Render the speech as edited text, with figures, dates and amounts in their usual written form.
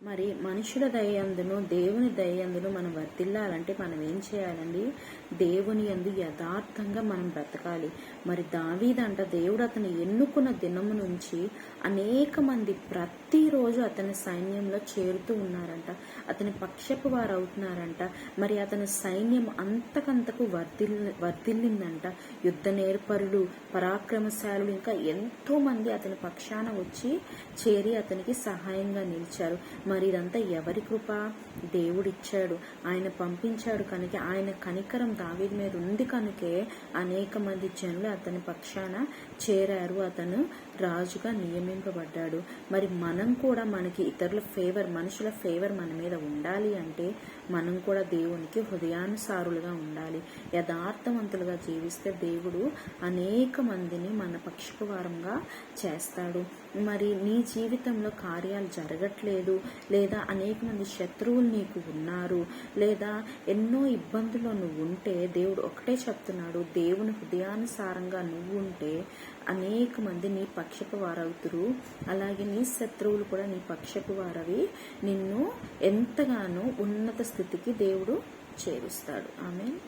మరి మనుషుల దయందును దేవుని దయందును మనం వర్తిల్లాలంటే మనం ఏం చేయాలండి? దేవుని యందు యథార్థంగా మనం బ్రతకాలి. మరి దావీదంట దేవుడు అతను ఎన్నుకున్న దినము నుంచి అనేక మంది ప్రతిరోజు అతని సైన్యంలో చేరుతూ ఉన్నారంట. అతని పక్షపు వారు అవుతున్నారంట. మరి అతని సైన్యం అంతకంతకు వర్ధిల్లిందంట. యుద్ధ నేర్పరులు, పరాక్రమశాలులు, ఇంకా ఎంతో మంది అతని పక్షాన వచ్చి చేరి అతనికి సహాయంగా నిలిచారు. మరి ఇదంతా ఎవరి కృప? దేవుడిచ్చాడు, ఆయన పంపించాడు. కనుక ఆయన కనికరం దావీదు మీద ఉంది కనుకే అనేక మంది జనులు అతని పక్షాన చేరారు. అతను రాజుగా నియమింపబడ్డాడు. మరి మనం కూడా మనకి ఇతరుల ఫేవర్, మనుషుల ఫేవర్ మన మీద ఉండాలి అంటే మనం కూడా దేవునికి హృదయానుసారులుగా ఉండాలి. యథార్థవంతులుగా జీవిస్తే దేవుడు అనేక మందిని మన పక్షవారంగా చేస్తాడు. మరి నీ జీవితంలో కార్యాలు జరగట్లేదు, లేదా అనేక మంది శత్రువులు నీకు ఉన్నారు, లేదా ఎన్నో ఇబ్బందుల్లో నువ్వు ఉంటే దేవుడు ఒకటే చెప్తున్నాడు, దేవుని హృదయానుసారంగా నువ్వు ఉంటే అనేక మంది నీ పక్షపు వారవుతురు. అలాగే నీ శత్రువులు కూడా నీ పక్షపు వారవి నిన్ను ఎంతగానో ఉన్నత స్థితికి దేవుడు చేరుస్తాడు. ఆమేన్.